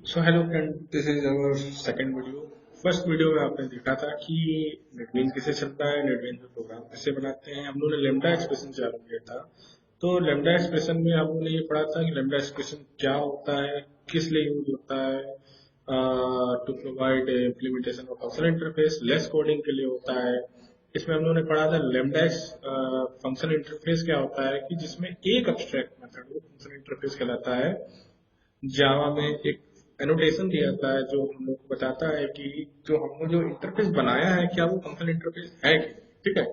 So hello friend, this is our second video. First video में आपने देखा था कि नेटबीन्स कैसे चलता है, नेटबीन्स में प्रोग्राम कैसे बनाते हैं। हम लोगों ने लेमडा एक्सप्रेशन चालू किया था। तो लेमडा एक्सप्रेशन में हम लोगों ने ये पढ़ा था कि लेमडा एक्सप्रेशन क्या होता है, किस लिए यूज होता है। To provide implementation of functional interface, less coding के लिए होता है। इसमें हम लोगों ने पढ़ा था लेमडा फंक्शनल इंटरफेस क्या होता है, कि जिसमें एक अब्स्ट्रैक्ट मेथड वो फंक्शनल इंटरफेस कहलाता है। जावा में एक एनोटेशन दिया जाता है जो हम लोग को बताता है कि जो हमने जो इंटरफेस बनाया है क्या वो फंक्शनल इंटरफेस है कि नहीं। ठीक है।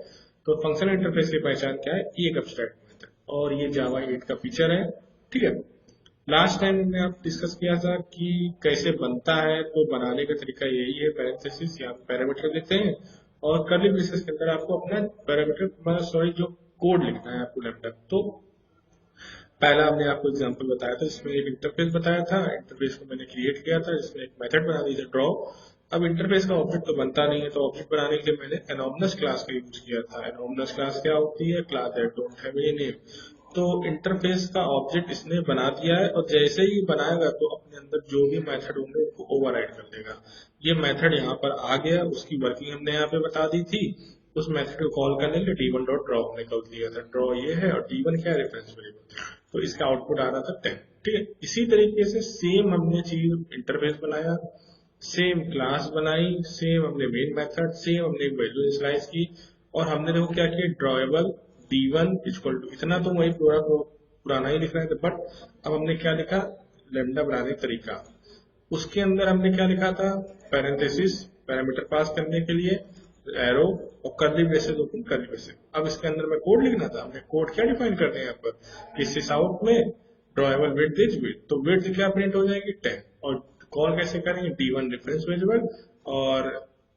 तो फंक्शनल इंटरफेस की पहचान क्या है, एक एब्स्ट्रैक्ट मेथड, और ये जावा 8 का फीचर है। ठीक है। लास्ट टाइम हमने आप डिस्कस किया था कि कैसे बनता है। तो बनाने का तरीका यही है, पैरेंथेसिस या पैरामीटर देते हैं और कर्ली ब्रेसेस के अंदर आपको अपना पैरामीटर, सॉरी, जो कोड लिखना है आपको लैपटॉप। तो पहला हमने आपको एग्जांपल बताया था जिसमें एक इंटरफेस बताया था। इंटरफेस को मैंने क्रिएट किया था जिसमें एक मेथड बना दी थी ड्रॉ। अब इंटरफेस का ऑब्जेक्ट तो बनता नहीं है, तो ऑब्जेक्ट बनाने के लिए मैंने एनोमनस क्लास का यूज किया था। एनोमनस क्लास क्या होती है? Class that don't have any name. तो इंटरफेस का ऑब्जेक्ट इसने बना दिया है और जैसे ही बनाएगा तो अपने अंदर जो भी मेथड होंगे उनको ओवरराइड कर देगा। ये मेथड यहाँ पर आ गया, उसकी वर्किंग हमने यहाँ पे बता दी थी। उस मेथड को कॉल करने के लिए डी1 डॉट ड्रॉ हमने कर दिया था। ड्रॉ ये है और डी1 क्या है? Reference variable. तो इसका आउटपुट आ रहा था 10। ठीक है। इसी तरीके से सेम हमने चीज इंटरफेस बनाया, सेम क्लास बनाई, सेम हमने मेन मेथड, सेम हमने एक वैल्यू इनिशियलाइज की। और हमने देखो क्या किया, ड्रॉएबल डी1 इक्वल टू इतना, तो वही पूरा पुराना ही लिख रहे थे, बट अब हमने क्या लिखा, लेमडा बनाने का तरीका। उसके अंदर हमने क्या लिखा था, पैरेंथेसिस पैरामीटर पास करने के लिए, एरो, और curly braces open curly braces. अब इसके अंदर में कोड लिखना था। हमने कोड क्या डिफाइन करते हैं यहाँ पर कि सिस आउट में ड्रॉएबल विड्थ इज विड्थ, तो विड्थ क्या प्रिंट हो जाएगी 10। और कॉल कैसे करेंगे, डी1 रेफरेंस वेरिएबल, और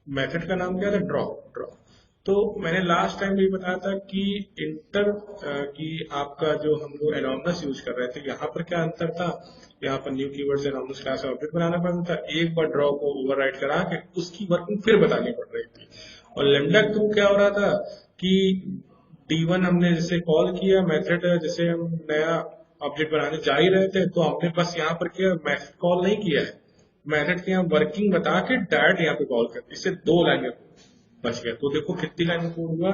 मेथड का नाम क्या था, ड्रॉ। ड्रॉ। तो मैंने लास्ट टाइम भी बताया था कि इंटर कि आपका जो हम लोग एनोमनस यूज कर रहे थे, यहाँ पर क्या अंतर था। यहाँ पर न्यू कीवर्ड से एनोमनस क्लास का ऑब्जेक्ट बनाना पड़ता था, एक बार ड्रॉ को ओवरराइड करा के उसकी वर्किंग फिर बतानी पड़ रही थी। और लेमडा के थ्रू क्या हो रहा था कि डी1 हमने जैसे कॉल किया मेथड, जैसे हम नया ऑब्जेक्ट बनाने जा ही रहे थे, तो हमने बस यहाँ पर क्या मेथड कॉल नहीं किया है, मेथड की यहाँ वर्किंग बता के डायरेक्ट यहाँ पे कॉल कर, इससे दो लाइन बच गया। तो देखो कितनी लाइन कोड हुआ,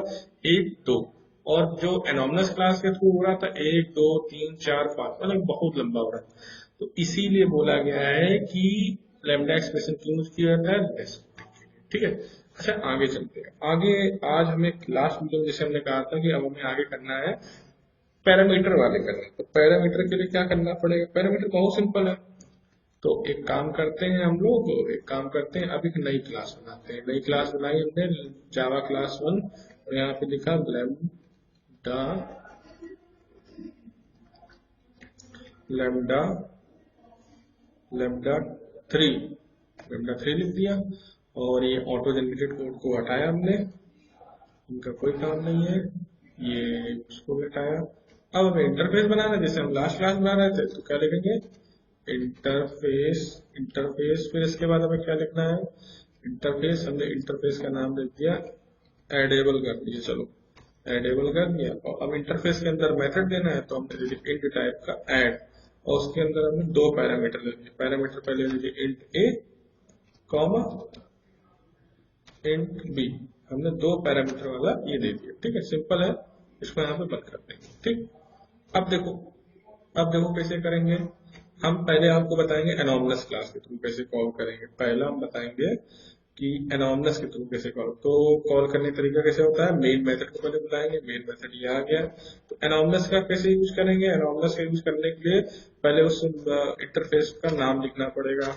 एक दो। और जो एनोमनस क्लास के थ्रू हो रहा था, एक दो तीन चार पांच, मतलब बहुत लंबा हो रहा था। तो इसीलिए बोला गया है कि लैम्डा एक्सप्रेशन क्यों यूज किया जाता है, लेस। ठीक है। अच्छा, आगे चलते हैं। आगे आज हमें लास्ट वीडियो में जैसे हमने कहा था कि अब हमें आगे करना है पैरामीटर वाले करना है। तो पैरामीटर के लिए क्या करना पड़ेगा, पैरामीटर बहुत सिंपल है। तो एक काम करते हैं, हम लोग एक काम करते हैं, अब एक नई क्लास बनाते हैं। नई क्लास बनाई हमने, जावा क्लास 1, और यहाँ पे लिखा लेमडा, लेमडा लेमडा 3, लेमडा 3 लिख दिया। और ये ऑटो जनरेटेड कोड को हटाया हमने, इनका कोई काम नहीं है, ये उसको भी हटाया। अब हमें इंटरफेस बनाना है, जैसे हम लास्ट क्लास बना रहे थे। तो क्या लिखेंगे, इंटरफेस। इंटरफेस, फिर इसके बाद हमें क्या लिखना है, इंटरफेस। हमने इंटरफेस का नाम लिख दिया एडेबल कर दिया। चलो, एडेबल कर दिया। और अब इंटरफेस के अंदर मेथड देना है, तो हमने दे दिया इंट टाइप का ऐड। और उसके अंदर हमने दो पैरामीटर ले लिए। पैरामीटर पहले ले लिए इंट ए कॉमा इंट बी। हमने दो पैरामीटर वाला ये दे दिया। ठीक है, सिंपल है। इसको यहाँ पे बंद कर देंगे। ठीक। अब देखो, अब देखो कैसे करेंगे। हम पहले आपको बताएंगे एनोमनस क्लास के थ्रू कैसे कॉल करेंगे। पहला हम बताएंगे कि एनोमनस के थ्रू कैसे कॉल, तो कॉल करने का तरीका कैसे होता है, मेन मेथड को पहले बुलाएंगे, मेन मेथड ये आ गया। तो एनोमनस का कैसे यूज करेंगे, एनोमनस का यूज करने के लिए पहले उस इंटरफेस का नाम लिखना पड़ेगा,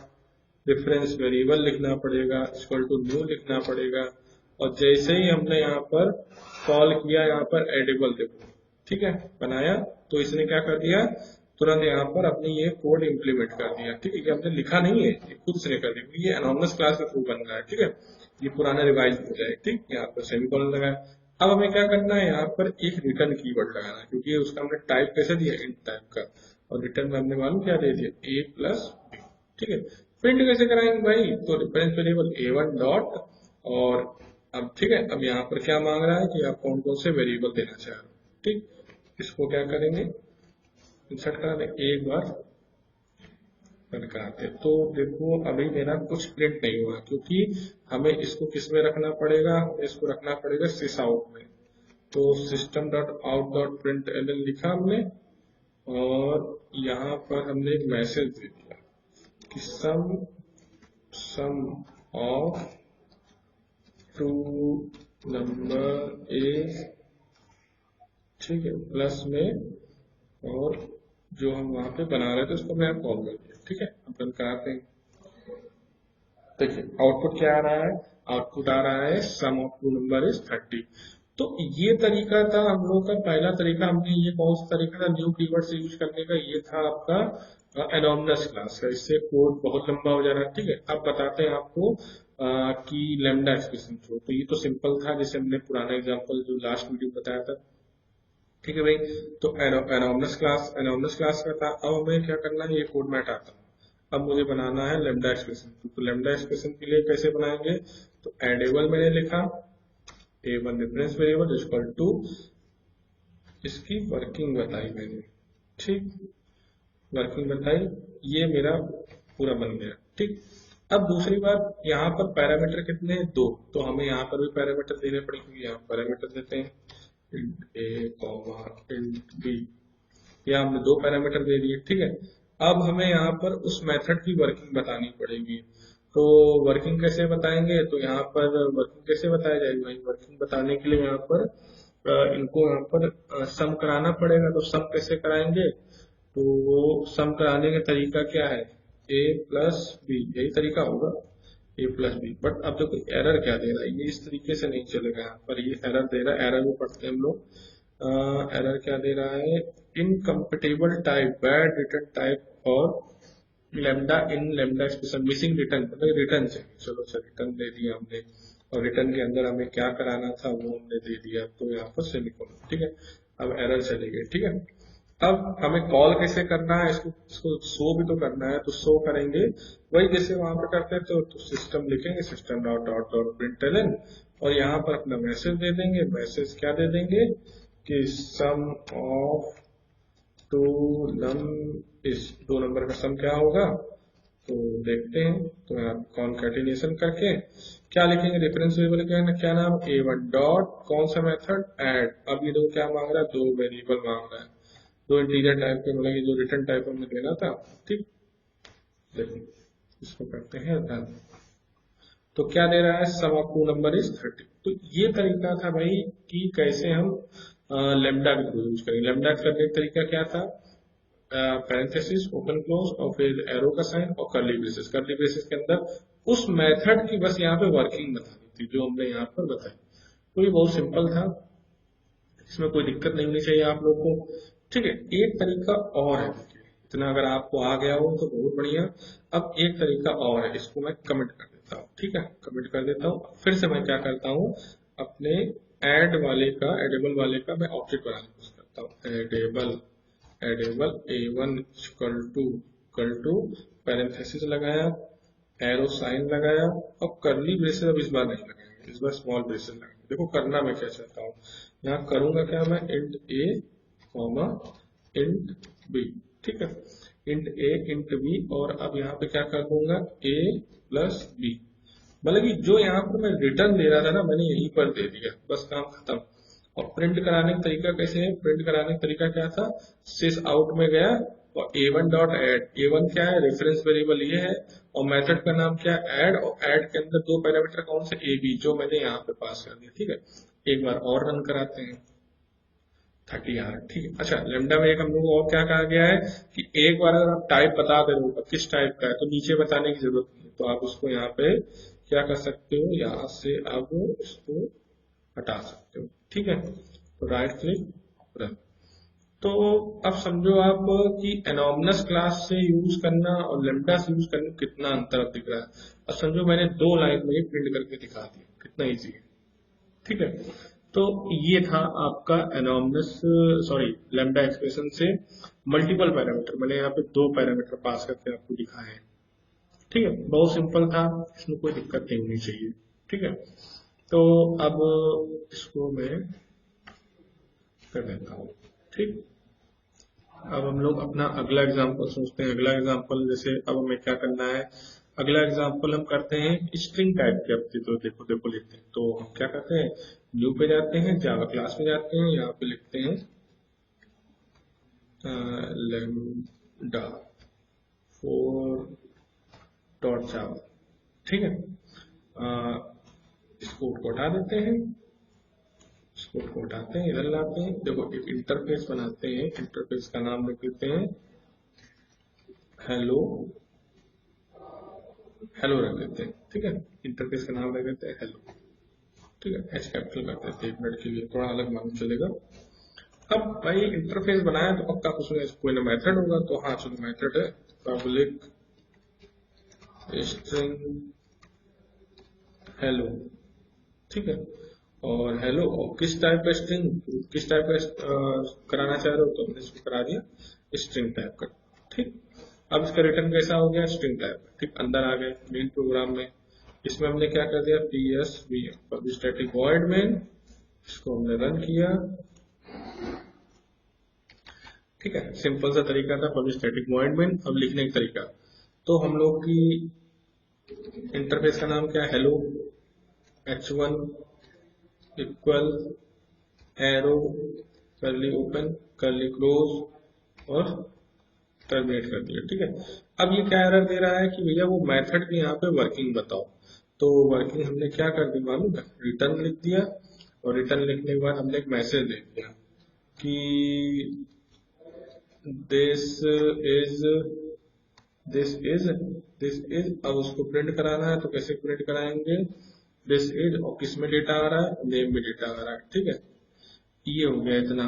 रेफरेंस वेरिएबल लिखना पड़ेगा, इक्वल टू न्यू लिखना पड़ेगा। और जैसे ही हमने यहाँ पर कॉल किया, यहाँ पर एडेबल देखो, ठीक है, बनाया, तो इसने क्या कर दिया, तुरंत यहाँ पर अपनी ये कोड इंप्लीमेंट कर दिया। ठीक है, ये हमने लिखा नहीं है, ये खुद से कर दिया, क्योंकि ये एनोमनस क्लास के थ्रू बन रहा है। ठीक है, ये पुराना रिवाइज हो जाए। ठीक, यहाँ पर सेमीकोलन लगाया। अब हमें क्या करना है, यहाँ पर एक रिटर्न कीवर्ड लगाना है, क्योंकि उसका हमने टाइप कैसे दिया, इंट टाइप का। और रिटर्न में हमने मालूम क्या दे दिया, ए प्लस बी। ठीक है, प्रिंट कैसे कराएंगे भाई, तो रेफरेंस वेरिएबल ए1 डॉट, और अब ठीक है, अब यहाँ पर क्या मांग रहा है कि आप कौन कौन से वेरिएबल देना चाह रहे हो। ठीक, इसको क्या करेंगे, इंसर्ट करा दें, एक बार प्रिंट कराते हैं। तो देखो अभी मेरा कुछ प्रिंट नहीं हुआ क्योंकि हमें इसको किस में रखना पड़ेगा, हमें इसको रखना पड़ेगा सिस आउट में। तो system dot out dot print L लिखा हमने और यहाँ पर हमने एक मैसेज दे दिया कि सम ऑफ टू नंबर इज, ठीक है, प्लस में, और जो हम वहां पे बना रहे थे उसको मैं कॉल कर दिया। ठीक है, अब रन कराते हैं। देखिए आउटपुट क्या आ रहा है, आउटपुट आ रहा है सम ऑफ टू नंबर इज 30। तो ये तरीका था हम लोग का पहला तरीका। हमने ये कौन सा तरीका था न्यू कीवर्ड से यूज करने का, ये था आपका एनोमनस क्लास का। इससे कोड बहुत लंबा हो जा रहा है। ठीक है, अब बताते हैं आपको कि लैम्डा एक्सप्रेशन थ्रो। तो ये तो सिंपल था जैसे हमने पुराना एग्जांपल जो लास्ट वीडियो बताया था। ठीक है भाई, तो एनोमनस क्लास का था। अब हमें क्या करना है, ये कोड मैं हटाता हूँ। अब मुझे बनाना है लैम्डा एक्सप्रेशन। तो लैम्डा एक्सप्रेशन के लिए कैसे बनाएंगे, तो एडेबल मैंने लिखा A1 reference variable equal to, इसकी वर्किंग बताई मैंने, ठीक, वर्किंग बताई, ये मेरा पूरा बन गया। ठीक, अब दूसरी बात, यहाँ पर पैरामीटर कितने हैं, 2। तो हमें यहाँ पर भी पैरामीटर देने पड़ेंगे। यहाँ पैरामीटर देते हैं int a int b, या हमने 2 पैरामीटर दे दिए। ठीक है, अब हमें यहाँ पर उस मेथड की वर्किंग बतानी पड़ेगी। तो वर्किंग कैसे बताएंगे, तो यहाँ पर वर्किंग कैसे बताया जाएगा भाई, वर्किंग बताने के लिए यहाँ पर इनको यहाँ पर सम कराना पड़ेगा। तो सम कैसे कराएंगे, तो वो सम कराने का तरीका क्या है, a प्लस बी, यही तरीका होगा, a प्लस बी। बट अब देखो एरर क्या दे रहा है, ये इस तरीके से नहीं चलेगा। यहाँ पर ये एरर दे रहा है, एरर में पढ़ते हैं हम लोग। एरर क्या दे रहा है, incompatible type, bad return type और लैम्डा इन लैम्डा एक्सप्रेशन मिसिंग रिटर्न, मतलब रिटर्न चाहिए। चलो सर रिटर्न दे दिया हमने, और रिटर्न के अंदर हमें क्या कराना था वो हमने दे दिया, तो यहाँ पर सेमीकोलन। ठीक है, अब एरर चली गई। ठीक है, अब हमें कॉल कैसे करना है, इसको शो भी तो करना है। तो शो करेंगे वही जैसे वहां पे करते हैं। तो सिस्टम लिखेंगे system dot dot dot println, और यहाँ पर अपना मैसेज दे देंगे। मैसेज क्या दे देंगे कि सम ऑफ टू नम इस, 2 नंबर का सम क्या होगा, तो देखते हैं। तो यहाँ कॉन्कैटिनेशन करके क्या लिखेंगे, रेफरेंस वेरिएबल क्या नाम, A1 डॉट कौन सा मेथड, ऐड। अब ये दो क्या मांग रहा है, 2 वेरिएबल मांग रहा है, 2 इंटीजर टाइप के, मतलब ये जो रिटर्न टाइप हमें देना था। ठीक, देखिए इसको करते हैं रन। तो क्या दे रहा है, सम ऑफ टू नंबर इज 30। तो ये तरीका था भाई कि कैसे हम लैम्डा के थ्रू यूज करेंगे। लैम्डा करने का तरीका क्या था, पैरेंथेसिस ओपन क्लोज और फिर एरो का साइन और कर्ली ब्रेसेस। कर्ली ब्रेसेस के अंदर उस मेथड की बस यहाँ पे वर्किंग बतानी थी जो हमने यहाँ पर बताई। तो ये बहुत सिंपल था, इसमें कोई दिक्कत नहीं होनी चाहिए आप लोगों को। ठीक है, एक तरीका और है, इतना अगर आपको आ गया हो तो बहुत बढ़िया। अब एक तरीका और है, इसको मैं कमेंट कर देता हूँ। ठीक है, कमेंट कर देता हूँ। फिर से मैं क्या करता हूँ, अपने एड वाले का, एडेबल वाले का मैं ऑब्जेक्ट बनाने की कोशिश करता हूँ। Addable A1 equal to parenthesis लगाया, एरो साइन लगाया, और कर्ली ब्रेसेस अब इस बार नहीं लगाएंगे, इस बार स्मॉल ब्रेसेस लगाएंगे। देखो करना मैं क्या चाहता हूँ, यहाँ करूंगा क्या मैं, int a comma int b। ठीक है, इंट a इंट b, और अब यहाँ पे क्या कर दूंगा, a प्लस b। मतलब कि जो यहाँ पर मैं रिटर्न दे रहा था ना, मैंने यहीं पर दे दिया, बस काम खत्म। और प्रिंट कराने का तरीका कैसे है, प्रिंट कराने का तरीका क्या था, सिस आउट में गया और A1 डॉट एड, A1 क्या है, रेफरेंस वेरिएबल ये है, और मेथड का नाम क्या है, ऐड, और ऐड के अंदर 2 पैरामीटर कौन से, AB, जो मैंने यहाँ पे पास कर दिया। ठीक है, एक बार और रन कराते हैं, 30 आ रहा है। ठीक है, अच्छा लेमडा में एक हम लोग और क्या कहा गया है कि एक बार अगर आप टाइप बता दे रहे हो किस टाइप का है, तो नीचे बताने की जरूरत नहीं, तो आप उसको यहाँ पे क्या कर सकते हो, यहाँ से आप इसको हटा सकते हो। ठीक है, तो राइट क्लिक रन। तो अब समझो आप कि एनोमनस क्लास से यूज करना और लेम्डा से यूज करने में कितना अंतर दिख रहा है। अब समझो मैंने 2 लाइन में प्रिंट करके दिखा दिया, कितना इजी है। ठीक है, तो ये था आपका एनोमनस, सॉरी लैम्डा एक्सप्रेशन से मल्टीपल पैरामीटर, मैंने यहाँ पे 2 पैरामीटर पास करके आपको दिखाए हैं। ठीक है, बहुत सिंपल था, इसमें कोई दिक्कत नहीं होनी चाहिए। ठीक है, तो अब इसको मैं कर देता हूँ। ठीक, अब हम लोग अपना अगला एग्जाम्पल सोचते हैं। अगला एग्जाम्पल जैसे अब हमें क्या करना है, अगला एग्जाम्पल हम करते हैं स्ट्रिंग टाइप के। अब तो देखो देखो लिखते हैं, तो हम क्या करते हैं, न्यू पे जाते हैं, जावा क्लास में जाते हैं, यहाँ पे लिखते हैं लेमडा फोर डॉट जावा। ठीक है, इस कोड को हटा देते हैं, इस कोड को हटाते हैं, इधर लाते हैं। देखो एक इंटरफेस बनाते हैं, इंटरफेस का नाम लिख देते हैं हेलो, हेलो रख देते हैं। ठीक है, इंटरफेस का नाम रख देते हैं हेलो। ठीक है, एच कैपिटल कर देते हैं 1 मिनट के लिए, थोड़ा अलग मालूम चलेगा। अब भाई इंटरफेस बनाया तो पक्का उसमें कोई ना मेथड होगा, तो हाँ चलो मेथड है पब्लिक स्ट्रिंग हेलो। ठीक है, और हेलो, और किस टाइप का स्ट्रिंग, किस टाइप का कराना चाह रहे हो, तो हमने इसको करा दिया स्ट्रिंग टाइप का। ठीक, अब इसका रिटर्न कैसा हो गया, स्ट्रिंग टाइप। ठीक, अंदर आ गए मेन प्रोग्राम में। इसमें हमने क्या कर दिया, पब्लिक स्टैटिक वॉइड मेन, इसको हमने रन किया। ठीक है, सिंपल सा तरीका था पब्लिक स्टैटिक वॉइड मेन। अब लिखने का तरीका, तो हम लोग की इंटरफेस का नाम क्या है, हेलो, h1 इक्वल एरो करली ओपन करली क्लोज और टर्मिनेट कर दिया। ठीक है, अब ये क्या एरर दे रहा है कि भैया वो मेथड की यहाँ पे वर्किंग बताओ। तो वर्किंग हमने क्या कर दी मालूम है, रिटर्न लिख दिया, और रिटर्न लिखने के बाद हमने एक मैसेज दे दिया कि this is this is this is. अब उसको प्रिंट कराना है तो कैसे प्रिंट कराएंगे, दिस इज, और किस में डेटा आ रहा है, नेम में डेटा आ रहा है। ठीक है, ये हो गया इतना।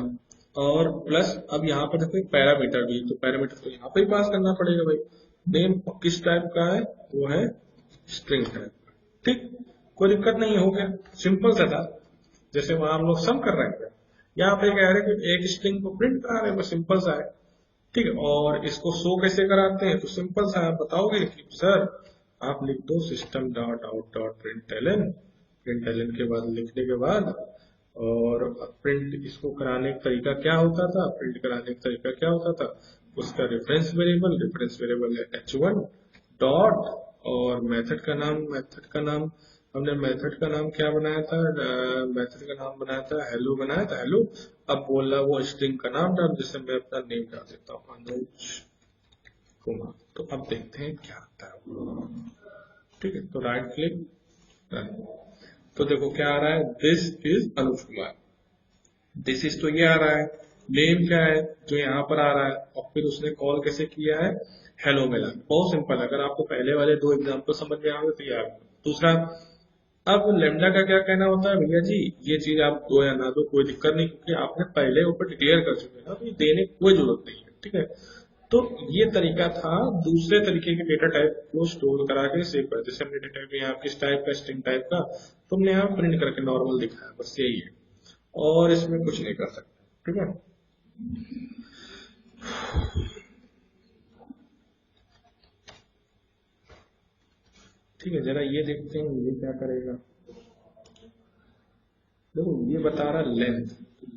और प्लस अब यहाँ पर देखो पैरामीटर भी, तो पैरामीटर तो यहाँ पे ही पास करना पड़ेगा भाई। नेम किस टाइप का है, वो है स्ट्रिंग टाइप। ठीक, कोई दिक्कत नहीं, हो गया, सिंपल सा था। जैसे वहां हम लोग सम कर रहे थे, यहाँ पे कह रहे हैं कि एक स्ट्रिंग को प्रिंट करा रहे हैं, बस सिंपल सा है। ठीक है, और इसको शो कैसे कराते हैं, तो सिंपल सा आप बताओगे कि सर आप लिख दो system dot out dot println, println के बाद लिखने के बाद, और प्रिंट इसको कराने का तरीका क्या होता था, प्रिंट कराने का तरीका क्या होता था, उसका रेफरेंस वेरिएबल है h1 डॉट, और मेथड का नाम हमने मेथड का नाम क्या बनाया था, मेथड का नाम बनाया था हेलो, बनाया था हेलो। अब बोल रहा वो स्ट्रिंग का नाम डाल, जैसे मैं अपना नेम डाल देता हूँ अनुज कुमार। तो अब देखते हैं क्या आता है। ठीक है, तो राइट क्लिक रन, तो देखो क्या आ रहा है, this is Anuj Kumar. This is तो ये आ रहा है, नेम क्या है जो यहाँ पर आ रहा है, और फिर उसने कॉल कैसे किया है, हेलो मिला। बहुत सिंपल, अगर आपको पहले वाले 2 एग्जाम्पल समझ में आए तो यार। दूसरा, अब लेमडा का क्या कहना होता है, भैया जी ये चीज आप दो या ना दो कोई दिक्कत नहीं, क्योंकि आपने पहले ऊपर डिक्लेयर कर चुके हैं ना, तो ये देने की कोई जरूरत नहीं है। ठीक है, तो ये तरीका था दूसरे तरीके के डेटा टाइप को स्टोर करा के सेव कर। जैसे हमने डेटा टाइप यहाँ किस टाइप का, स्ट्रिंग टाइप का, तो हमने यहाँ प्रिंट करके नॉर्मल दिखाया, बस यही है, और इसमें कुछ नहीं कर सकते। ठीक है, ठीक है, जरा ये देखते हैं ये क्या करेगा। देखो ये बता रहा है लेंथ,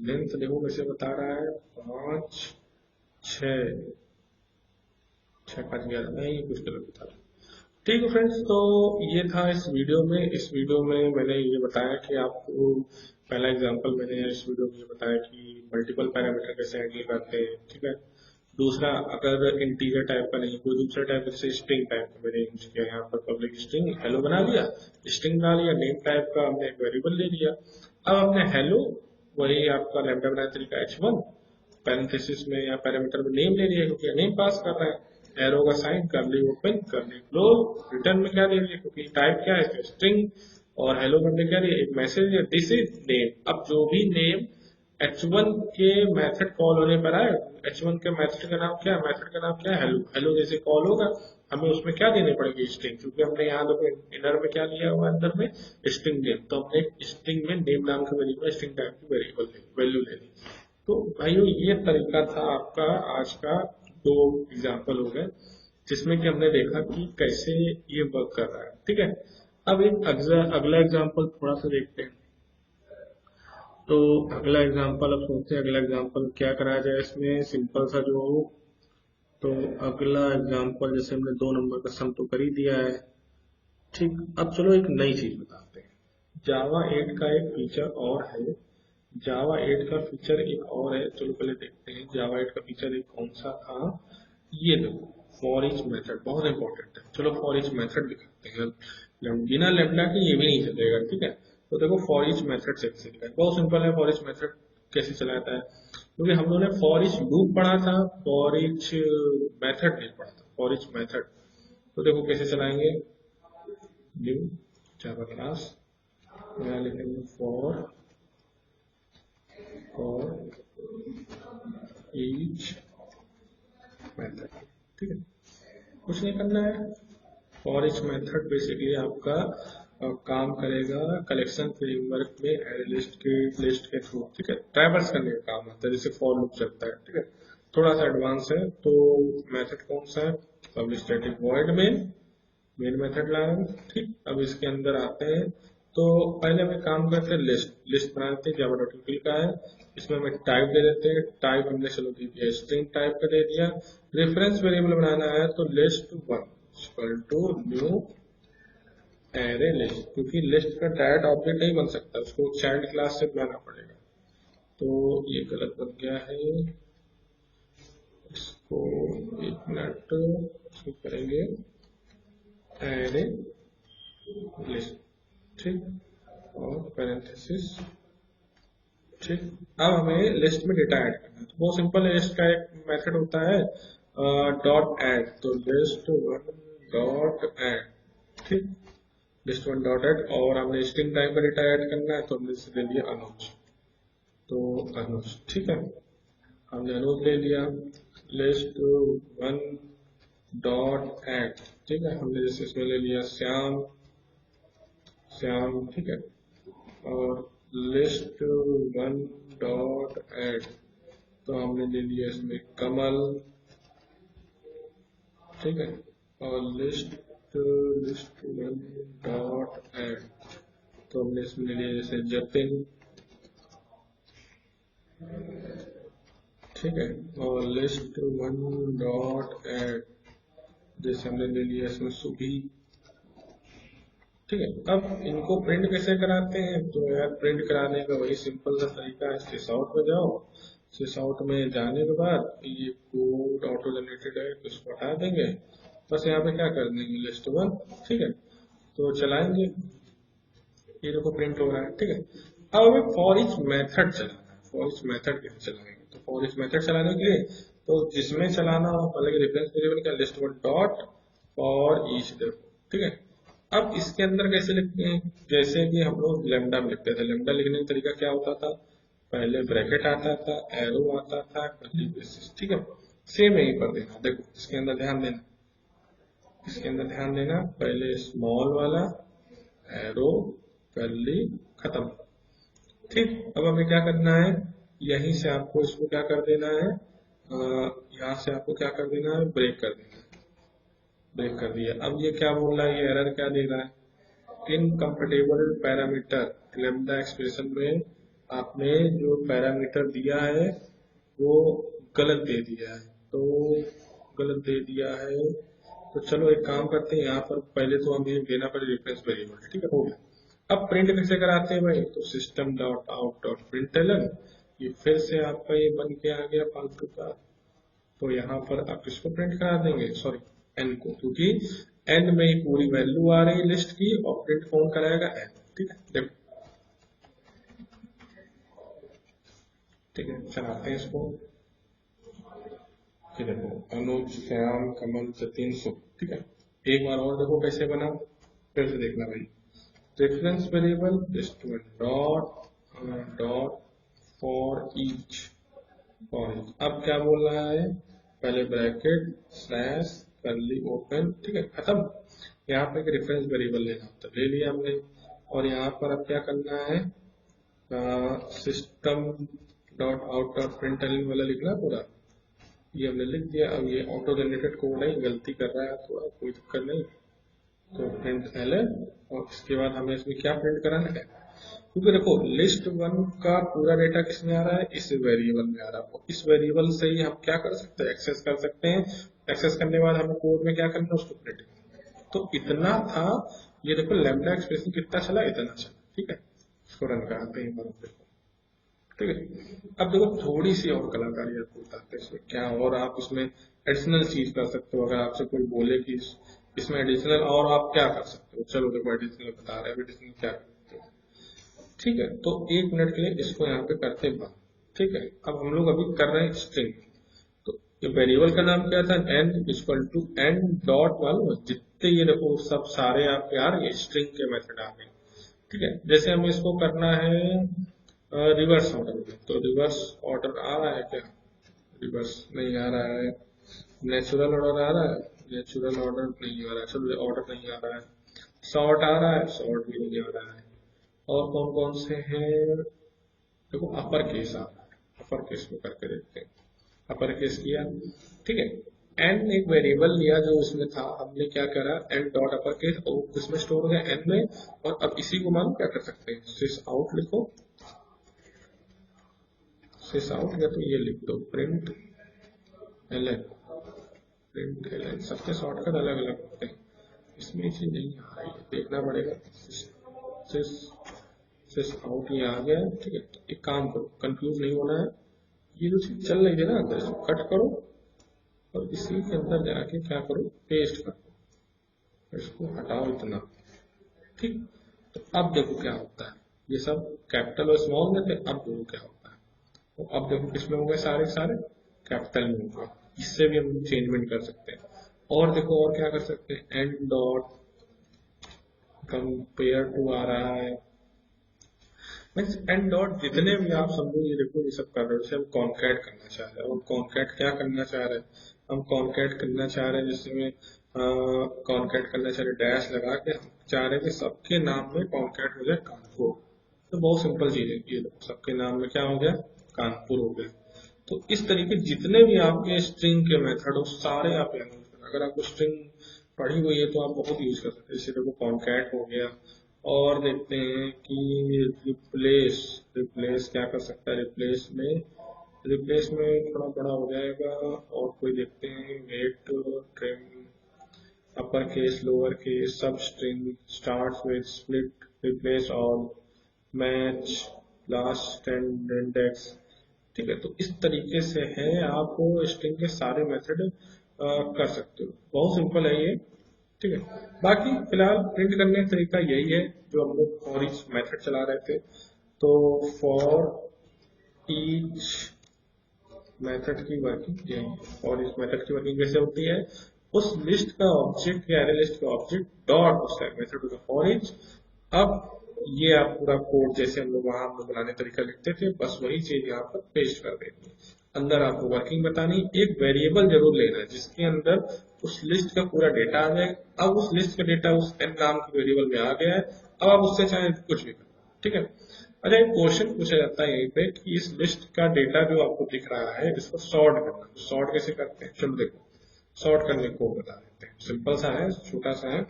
लेंथ देखो कैसे बता रहा है, 5 6 6 5 11 नहीं, कुछ गलत बता रहा है। ठीक है फ्रेंड्स, तो ये था इस वीडियो में। इस वीडियो में मैंने ये बताया कि आपको, पहला एग्जांपल मैंने इस वीडियो में ये बताया कि मल्टीपल पैरामीटर कैसे हैंडल करते हैं। ठीक है, दूसरा अगर इंटीजर टाइप का नहीं, कोई दूसरा टाइप जैसे स्ट्रिंग टाइप का मैंने यूज किया, यहाँ पर पब्लिक स्ट्रिंग हेलो बना दिया, स्ट्रिंग डाल लिया, नेम टाइप का हमने एक वेरिएबल ले लिया। अब हमने हेलो, वही आपका लैम्डा बनाया तरीका h1, पैरेंथेसिस में या पैरामीटर में नेम ले लिया, क्योंकि नेम पास कर रहा है, एरो का साइन, करली ओपन करली क्लोज, रिटर्न में क्या ले लिया, क्योंकि टाइप क्या है स्ट्रिंग, और हेलो करने क्या लिया, एक मैसेज है दिस इज नेम। अब जो भी नेम h1 के मेथड कॉल होने पर आए, h1 के मेथड का नाम क्या है, मेथड का नाम क्या है हेलो, हेलो जैसे कॉल होगा हमें उसमें क्या देने पड़ेगी, स्ट्रिंग, क्योंकि हमने यहाँ देखो इनर में क्या लिया हुआ, अंदर में स्ट्रिंग नेम, तो हमने स्ट्रिंग में नेम नाम का वेरिएबल, स्ट्रिंग टाइप की वेरिएबल वैल्यू ले ली। तो भाइयों ये तरीका था आपका आज का, 2 एग्जाम्पल हो गए जिसमें कि हमने देखा कि कैसे ये वर्क कर रहा है। ठीक है, अब एक अगला एग्जाम्पल थोड़ा सा देखते हैं। तो अगला एग्जांपल अब सोचते हैं अगला एग्जांपल क्या कराया जाए इसमें सिंपल सा जो हो। तो अगला एग्जांपल जैसे हमने 2 नंबर का सम तो कर ही दिया है, ठीक। अब चलो एक नई चीज बताते हैं। जावा 8 का एक फीचर और है। जावा 8 का फीचर एक और है, चलो पहले देखते हैं जावा 8 का फीचर एक कौन सा था। ये देखो फॉर ईच मेथड बहुत इंपॉर्टेंट है। चलो फॉर ईच मेथड दिखाते हैं, बिना लेमडा के ये भी नहीं चलेगा, ठीक है। तो देखो फॉर ईच मेथड से कैसे दिखाए, बहुत सिंपल है। फॉर ईच मेथड कैसे चलाता है, क्योंकि हम लोगों ने फॉर ईच लूप पढ़ा था, फॉर ईच मेथड नहीं पढ़ा था, फॉर ईच मेथड। तो देखो कैसे चलाएंगे, न्यू जावा क्लास, यहाँ लिखेंगे फॉर ईच मेथड, ठीक है। कुछ नहीं करना है। फॉर ईच मेथड बेसिकली आपका काम करेगा कलेक्शन फ्रेमवर्क में एरे लिस्ट के थ्रू, ठीक है। ट्रैवर्स करने का काम आता है, जैसे फॉर लूप चलता है, ठीक है। थोड़ा सा एडवांस है। तो मेथड कौन सा है, public static void main method ला रहा हूँ, ठीक। अब इसके अंदर आते हैं, तो पहले हमें काम करते हैं लिस्ट बना देते हैं। जावा डॉट यूटिल का है, इसमें हमें टाइप दे देते हैं। टाइप हमने चलो दे दिया स्ट्रिंग टाइप का दे दिया। रेफरेंस वेरिएबल बनाना है तो list 1 equal to new array list, क्योंकि लिस्ट का डायरेक्ट ऑब्जेक्ट नहीं बन सकता, उसको चाइल्ड क्लास से बनाना पड़ेगा। तो ये गलत बन गया है, इसको एक मिनट इसको करेंगे एरे लिस्ट, ठीक, और पैरेंथेसिस, ठीक। अब हमें लिस्ट में डेटा ऐड करना है, तो बहुत सिंपल है। लिस्ट का एक मेथड होता है डॉट ऐड, तो लिस्ट 1 डॉट ऐड, ठीक। लिस्ट 1 डॉट ऐड, और हमने स्ट्रिंग टाइप का डेटा ऐड करना है, तो हमने इसे दे दिया अनुज, तो अनुज, ठीक है। हमने अनुज ले लिया। लिस्ट 1 डॉट ऐड, ठीक है। हमने जैसे इसमें ले लिया श्याम, ठीक है। और लिस्ट 1 डॉट ऐड, तो हमने ले लिया इसमें कमल, ठीक है। और लिस्ट 1 डॉट ऐड, तो हमने इसमें ले लिया जैसे जतिन, ठीक है। और लिस्ट 1 डॉट ऐड, जैसे हमने ले लिया इसमें सुभी, ठीक है। अब इनको प्रिंट कैसे कराते हैं, तो यार प्रिंट कराने का वही सिंपल सा तरीका है, सिस आउट में जाओ। सिस आउट में जाने के बाद ये कोड ऑटो जनरेटेड है तो इसको हटा देंगे, बस यहाँ पे क्या कर देंगे लिस्ट 1, ठीक है। तो चलाएंगे, ये देखो प्रिंट हो रहा है, ठीक है। अब हमें फॉर ईच मेथड चलाना है। फॉर ईच मेथड कैसे चलाएंगे, तो फॉर ईच मेथड चलाने के लिए तो जिसमें चलाना हो पहले रेफरेंस वेरिएबल का लिस्ट 1 डॉट फॉर ईच देखो, ठीक है। अब इसके अंदर कैसे लिखते हैं, जैसे कि हम लोग लेमडा में लिखते थे। लेमडा लिखने का तरीका क्या होता था, पहले ब्रैकेट आता था, एरो आता था, कर्ली ब्रेसेस, ठीक है। सेम यहीं पर देना, देखो इसके अंदर ध्यान देना, इसके अंदर ध्यान देना, पहले स्मॉल वाला एरो कर्ली खत्म, ठीक। अब हमें क्या करना है, यहीं से आपको इसको क्या कर देना है, यहाँ से आपको क्या कर देना है, ब्रेक कर देना है। ब्रेक कर दिया। अब ये क्या बोल रहा है, ये एरर क्या दे रहा है, इनकम्पेटेबल पैरामीटर। लेम्डा एक्सप्रेशन में आपने जो पैरामीटर दिया है वो गलत दे दिया है, तो गलत दे दिया है। तो चलो एक काम करते हैं, यहाँ पर पहले तो हमें देना पड़े रेफरेंस वेरिएबल, ठीक है, हो गया। अब प्रिंट कैसे कराते हैं भाई, तो system dot out dot println, ये फिर से आपका ये बन के आ गया फालतू का। तो यहाँ पर आप इसको प्रिंट करा देंगे, सॉरी एन को, क्योंकि एन में ही पूरी वैल्यू आ रही है लिस्ट की, और प्रिंट कौन कराएगा, एन, ठीक है। देखो, ठीक है, चलाते हैं इसको। ये देखो अनुज श्याम कमल जतिन सुख, ठीक है। एक बार और देखो कैसे बना, फिर से देखना भाई। Reference variable list 1 dot dot for each, अब क्या बोल रहा है, पहले ब्रैकेट स्लैश कर्ली ओपन, ठीक है, खत्म। यहाँ पे एक रेफरेंस वेरिएबल लेना होता है, ले लिया हमने। और यहाँ पर अब क्या करना है, system dot out dot println वाला लिखना पूरा, ये हमने लिख दिया। अब ये ऑटो जनरेटेड कोड है, गलती कर रहा है थोड़ा, कोई दिक्कत नहीं। तो प्रिंट एल, और इसके बाद हमें इसमें क्या प्रिंट कराना है, क्योंकि देखो लिस्ट वन का पूरा डेटा किसमें आ रहा है, इस वेरिएबल में आ रहा है। इस वेरिएबल से ही हम क्या कर सकते हैं, एक्सेस कर सकते हैं। एक्सेस करने के बाद हमें कोड में क्या करना है, उसको प्रिंट करना। तो इतना था। ये देखो लैम्ब्डा एक्सप्रेशन कितना चला, इतना चला। ठीक है, इसको रन कराते हैं एक बार देखो। ठीक है, अब देखो थोड़ी सी और कलाकारी आपको बताते हैं इसमें क्या, और आप इसमें एडिशनल चीज कर सकते हो। अगर आपसे कोई बोले कि इसमें एडिशनल और आप क्या कर सकते हो, चलो देखो एडिशनल बता रहे हैं, एडिशनल क्या करते हो। ठीक है, तो एक मिनट के लिए इसको यहाँ पे करते हैं बंद। ठीक है, अब हम लोग अभी कर रहे हैं स्ट्रिंग। तो ये वेरिएबल का नाम क्या था, n equal to n dot value, जितने ये देखो सब सारे आपके आ रहे हैं स्ट्रिंग के मेथड आ गए। ठीक है, जैसे हमें इसको करना है रिवर्स ऑर्डर में, तो रिवर्स ऑर्डर आ रहा है क्या, रिवर्स नहीं आ रहा है। नेचुरल ऑर्डर आ रहा है, नेचुरल ऑर्डर नहीं आ रहा है, चलो ऑर्डर नहीं आ रहा है। सॉर्ट आ रहा है, सॉर्ट भी नहीं आ रहा है। और कौन कौन से हैं, देखो अपर केस आ रहा है, अपर केस में करके देखते हैं। अपर केस किया, ठीक है। एन एक वेरिएबल लिया जो उसमें था, हमने क्या करा, एन डॉट अपर केस, और किसमें स्टोर हो गया, एन में। और अब इसी को मालूम क्या कर सकते हैं, सिस आउट लिखो, सिस आउट, या तो ये लिख दो प्रिंट एलन, प्रिंट एलन। सबके शॉर्टकट अलग अलग होते हैं, इसमें ये चीज नहीं आ रही है, देखना पड़ेगा। सिस सिस आउट ये आ गया। ठीक है, तो एक काम करो, कंफ्यूज नहीं होना है। ये जो चीज चल रही है ना अंदर, इसको कट करो और इसी के अंदर जाके क्या करो, पेस्ट कर दो, इसको हटाओ इतना। ठीक, तो अब देखो क्या होता है, ये सब कैपिटल और स्मॉल में थे, अब देखो क्या होता है। तो अब देखो किसमें हो गए, सारे सारे कैपिटल में हो गए। इससे भी हम चेंजमेंट कर सकते हैं। और देखो और क्या कर सकते हैं, एंड डॉट कंपेयर टू आ रहा है, मीन्स एंड डॉट जितने भी आप समझो, ये देखो ये सब कर रहे हो, जैसे हम कॉन्कैट करना चाह रहे हैं। और कॉन्कैट क्या करना चाह रहे हैं, हम कॉन्कैट करना चाह रहे हैं जिसमें कॉन्कैट करना चाह रहे हैं, डैश लगा के हम चाह रहे हैं कि सबके नाम में कॉन्कैट हो जाए कानपुर। तो बहुत सिंपल चीज है, ये देखो सबके नाम में क्या हो गया, कानपुर हो गया। तो इस तरीके जितने भी आपके स्ट्रिंग के मेथड हो सारे आप यूज करें। अगर आपको स्ट्रिंग पढ़ी हुई है तो आप बहुत यूज कर सकते हैं। जैसे देखो कॉन्कैट हो गया। और देखते हैं कि रिप्लेस, रिप्लेस क्या कर सकता है, रिप्लेस में, रिप्लेस में थोड़ा बड़ा हो जाएगा। और कोई देखते हैं, wait, trim, upper case, lower case, substring, start with, split, replace all, match, last and index. ठीक है, तो इस तरीके से है, आप स्ट्रिंग के सारे मेथड कर सकते हो। बहुत सिंपल है ये। ठीक है, बाकी फिलहाल प्रिंट करने का तरीका यही है जो हम लोग फॉर ईच मेथड चला रहे थे। तो फॉर ईच मेथड की वर्किंग यही है। फॉर ईच मेथड की वर्किंग कैसे होती है, उस लिस्ट का ऑब्जेक्ट या अरे लिस्ट का ऑब्जेक्ट डॉट उसका मेथड होगा फॉर ईच। अब ये आप पूरा कोड जैसे हम लोग वहां हम लोग बनाने तरीका लिखते थे, बस वही चीज यहाँ पर पेस्ट कर देंगे। अंदर आपको वर्किंग बतानी, एक वेरिएबल जरूर लेना है जिसके अंदर उस लिस्ट का पूरा डेटा आ जाए। अब उस लिस्ट का डेटा उस एन नाम के वेरिएबल में आ गया है, अब आप उससे चाहे कुछ भी करें। ठीक है, अच्छा एक क्वेश्चन पूछा जाता है यहीं पे कि इस लिस्ट का डेटा जो आपको दिख रहा है इसको सॉर्ट करना, तो सॉर्ट कैसे करते हैं, चलो देखो सॉर्ट करने को बता देते हैं। सिंपल सा है, छोटा सा है।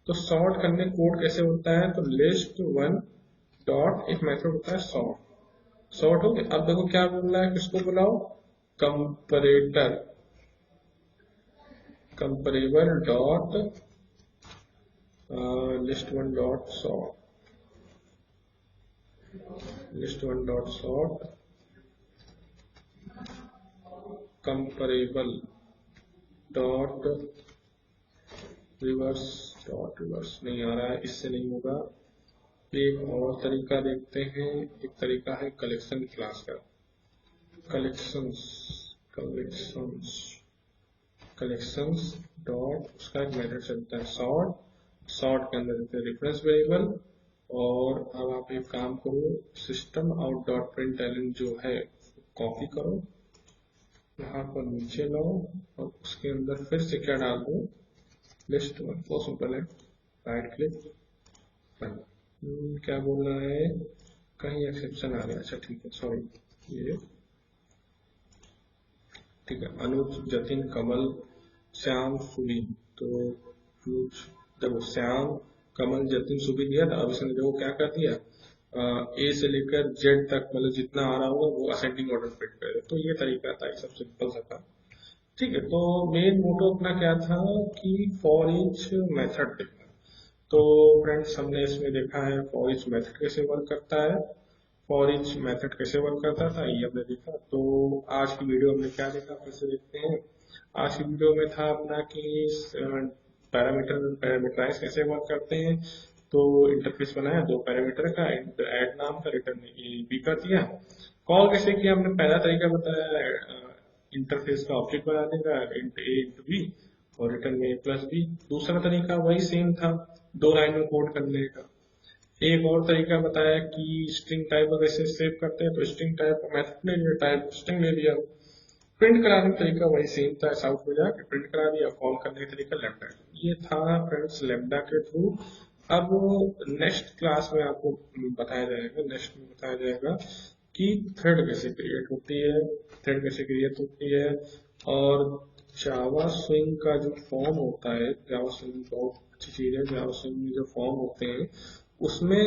तो सॉर्ट करने कोड कैसे होता है, तो लिस्ट वन डॉट एक मेथड होता है सॉर्ट, सॉर्ट हो गया। अब देखो क्या बोल रहा है, किसको बुलाओ, comparator, comparable dot list one dot sort, list one dot sort comparable dot reverse, dot reverse नहीं आ रहा है, इससे नहीं होगा। एक और तरीका देखते हैं, एक तरीका है कलेक्शन क्लास का, कलेक्शंस, कलेक्शंस, कलेक्शंस डॉट, उसका एक मेथड चलता है सॉर्ट, सॉर्ट के अंदर देते हैं रेफरेंस वेरिएबल। और अब आप एक काम करो, system out dot println जो है कॉपी करो, यहाँ पर नीचे लाओ और उसके अंदर फिर से क्या डाल दो, लिस्ट वन। बहुत सिंपल है, राइट क्लिक, क्या बोल रहा है, कहीं एक्सेप्शन आ गया, अच्छा ठीक है सॉरी, ये ठीक है। अनुज, जतिन, कमल, श्याम, सुबीन। तो देखो श्याम, कमल, जतिन, सुबीन दिया था। अब इसने देखो क्या कर दिया, ए से लेकर जेड तक मतलब जितना आ रहा होगा वो असेंडिंग ऑर्डर प्रिंट करे। तो ये तरीका था, ये सब सिंपल सा था। ठीक है, तो मेन मोटो अपना क्या था कि फॉर ईच मेथड देखना। तो फ्रेंड्स हमने इसमें देखा है फॉर ईच मेथड कैसे वर्क करता है, फॉर ईच मेथड कैसे वर्क करता था ये हमने देखा। तो आज की वीडियो हमने क्या देखा फिर से देखते हैं। आज की वीडियो में था अपना कि पैरामीटराइज कैसे वर्क करते हैं। तो इंटरफेस बनाया दो पैरामीटर का, ऐड नाम का, रिटर्न बी कर दिया। कॉल कैसे किया हमने, पहला तरीका बताया इंटरफेस का ऑब्जेक्ट बनाने का, इंट ए इंटू बी और रिटर्न में ए प्लस बी। दूसरा तरीका वही सेम था, दो लाइन में कोड करने का। एक और तरीका बताया कि स्ट्रिंग टाइप अगर इसे सेव करते हैं तो स्ट्रिंग टाइप का मेथड ले लिया, टाइप स्ट्रिंग ले लिया। प्रिंट कराने का तरीका वही सेम था, साउथ में जाके प्रिंट करा दिया। कॉल करने का तरीका लेम्डा। ये था फ्रेंड्स लेम्डा के थ्रू। अब नेक्स्ट क्लास में आपको बताया जाएगा, नेक्स्ट में बताया जाएगा कि थ्रेड कैसे क्रिएट होती है, थ्रेड कैसे क्रिएट होती है। और जावा स्विंग का जो फॉर्म होता है, जावा स्विंग बहुत अच्छी चीज है। जावा स्विंग में जो फॉर्म होते हैं उसमें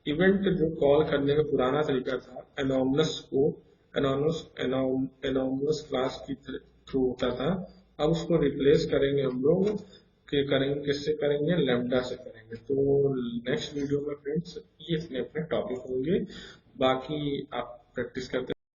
इवेंट जो कॉल करने का पुराना तरीका था एनॉमनस को, एनॉमनस क्लास की थ्रू होता था। अब उसको रिप्लेस करेंगे हम लोग कि करेंगे किससे करेंगे, लेम्डा से करेंगे। तो नेक्स्ट वीडियो में फ्रेंड्स ये अपने अपने टॉपिक होंगे, बाकी आप प्रैक्टिस करते